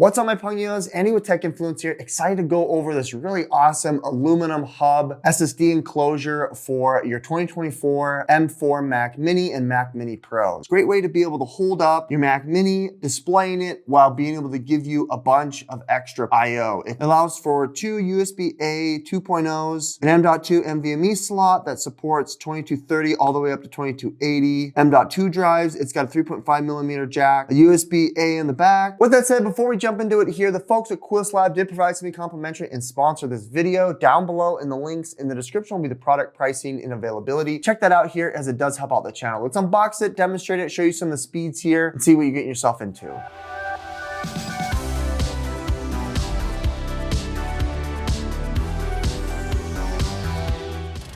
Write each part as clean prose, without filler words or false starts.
What's up, my Pugnios? Andy with Tech Influence here. Excited to go over this really awesome aluminum hub SSD enclosure for your 2024 M4 Mac Mini and Mac Mini Pro. It's a great way to be able to hold up your Mac Mini, displaying it while being able to give you a bunch of extra I/O. It allows for two USB-A 2.0s, an M.2 NVMe slot that supports 2230 all the way up to 2280, M.2 drives. It's got a 3.5mm jack, a USB-A in the back. With that said, before we jump into it here, the folks at Qwiizlab did provide something complimentary and sponsor this video. Down below in the links in the description will be the product pricing and availability. Check that out here as it does help out the channel. Let's unbox it, demonstrate it, show you some of the speeds here, and see what you're getting yourself into.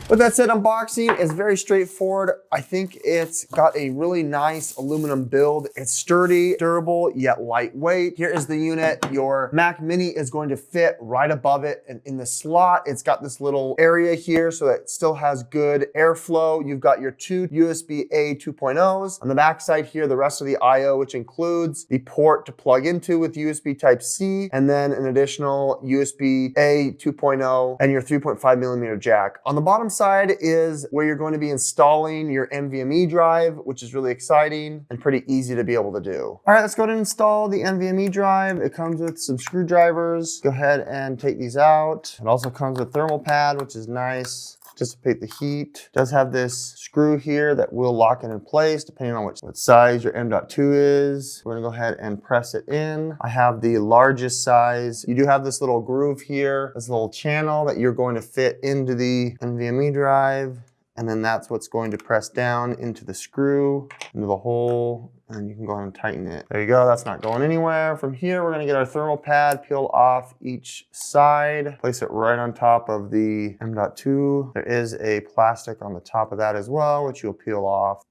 With that said, unboxing is very straightforward. I think it's got a really nice aluminum build. It's sturdy, durable, yet lightweight. Here is the unit. Your Mac Mini is going to fit right above it. And in the slot, it's got this little area here so that it still has good airflow. You've got your two USB-A 2.0s. On the back side here, the rest of the I/O, which includes the port to plug into with USB Type-C, and then an additional USB-A 2.0 and your 3.5mm jack. On the bottom side is where you're going to be installing your NVMe drive, which is really exciting and pretty easy to be able to do. All right, let's go ahead and install the NVMe drive. It comes with some screwdrivers. Go ahead and take these out. It also comes with a thermal pad, which is nice. Dissipate the heat. It does have this screw here that will lock it in place depending on what size your M.2 is. We're gonna go ahead and press it in. I have the largest size. You do have this little groove here, this little channel that you're going to fit into the NVMe drive. And then that's what's going to press down into the screw, into the hole, and you can go ahead and tighten it. There you go, that's not going anywhere. From here, we're gonna get our thermal pad, peel off each side, place it right on top of the M.2. There is a plastic on the top of that as well, which you'll peel off.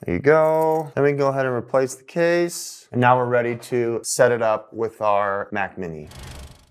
There you go. Then we can go ahead and replace the case. And now we're ready to set it up with our Mac Mini.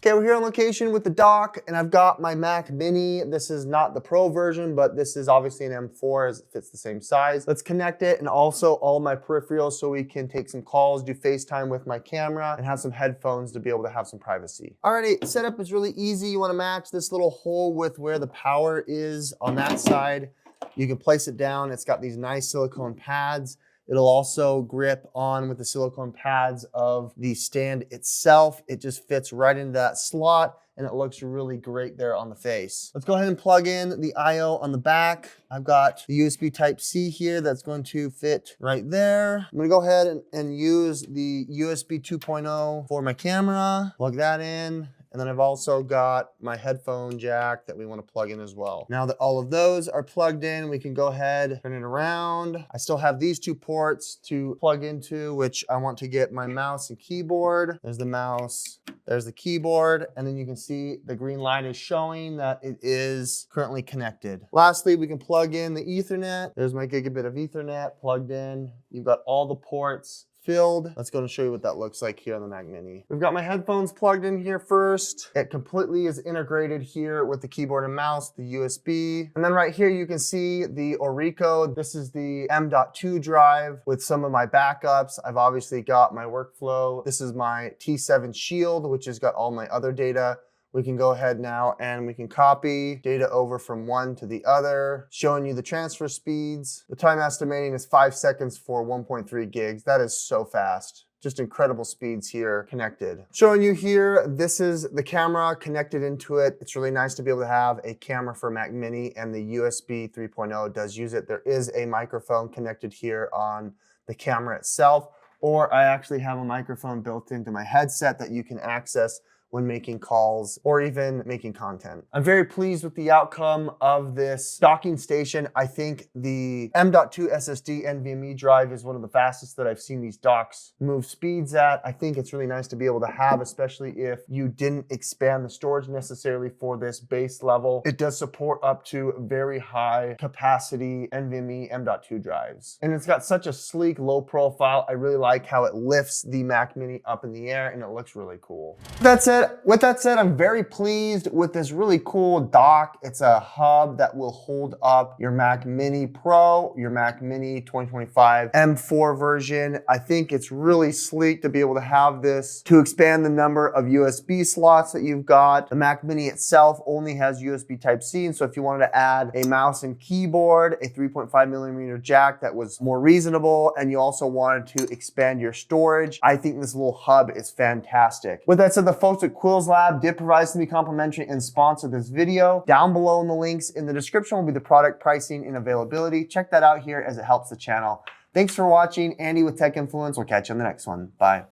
Okay, we're here on location with the dock, and I've got my Mac Mini. This is not the Pro version, but this is obviously an M4 as it fits the same size. Let's connect it, and also all my peripherals so we can take some calls, do FaceTime with my camera, and have some headphones to be able to have some privacy. Alrighty, setup is really easy. You wanna match this little hole with where the power is on that side. You can place it down. It's got these nice silicone pads. It'll also grip on with the silicone pads of the stand itself. It just fits right into that slot and it looks really great there on the face. Let's go ahead and plug in the I/O on the back. I've got the USB Type-C here that's going to fit right there. I'm gonna go ahead and use the USB 2.0 for my camera. Plug that in. And then I've also got my headphone jack that we want to plug in as well. Now that all of those are plugged in, we can go ahead, turn it around. I still have these two ports to plug into, which I want to get my mouse and keyboard. There's the mouse, there's the keyboard, and then you can see the green line is showing that it is currently connected. Lastly, we can plug in the Ethernet. There's my gigabit of Ethernet plugged in. You've got all the ports filled. Let's go and show you what that looks like here on the Mac Mini. We've got my headphones plugged in here first. It completely is integrated here with the keyboard and mouse, the USB. And then right here you can see the Orico. This is the M.2 drive with some of my backups. I've obviously got my workflow. This is my T7 Shield, which has got all my other data. We can go ahead now and we can copy data over from one to the other, showing you the transfer speeds. The time estimating is 5 seconds for 1.3 gigs. That is so fast. Just incredible speeds here connected. Showing you here, this is the camera connected into it. It's really nice to be able to have a camera for Mac Mini, and the USB 3.0 does use it. There is a microphone connected here on the camera itself, or I actually have a microphone built into my headset that you can access when making calls or even making content. I'm very pleased with the outcome of this docking station. I think the M.2 SSD NVMe drive is one of the fastest that I've seen these docks move speeds at. I think it's really nice to be able to have, especially if you didn't expand the storage necessarily for this base level. It does support up to very high capacity NVMe M.2 drives. And it's got such a sleek, low profile. I really like how it lifts the Mac Mini up in the air and it looks really cool. That said, that said, I'm very pleased with this really cool dock. It's a hub that will hold up your Mac Mini Pro, your Mac Mini 2025 M4 version. I think it's really sleek to be able to have this to expand the number of USB slots that you've got. The Mac Mini itself only has USB Type-C, and so if you wanted to add a mouse and keyboard, a 3.5mm jack that was more reasonable, and you also wanted to expand your storage, I think this little hub is fantastic. With that said, the folks at Qwiizlab did provide to me complimentary and sponsor this video. Down below in the links in the description will be the product pricing and availability. Check that out here as it helps the channel. Thanks for watching. Andy with Tech Influence. We'll catch you on the next one. Bye.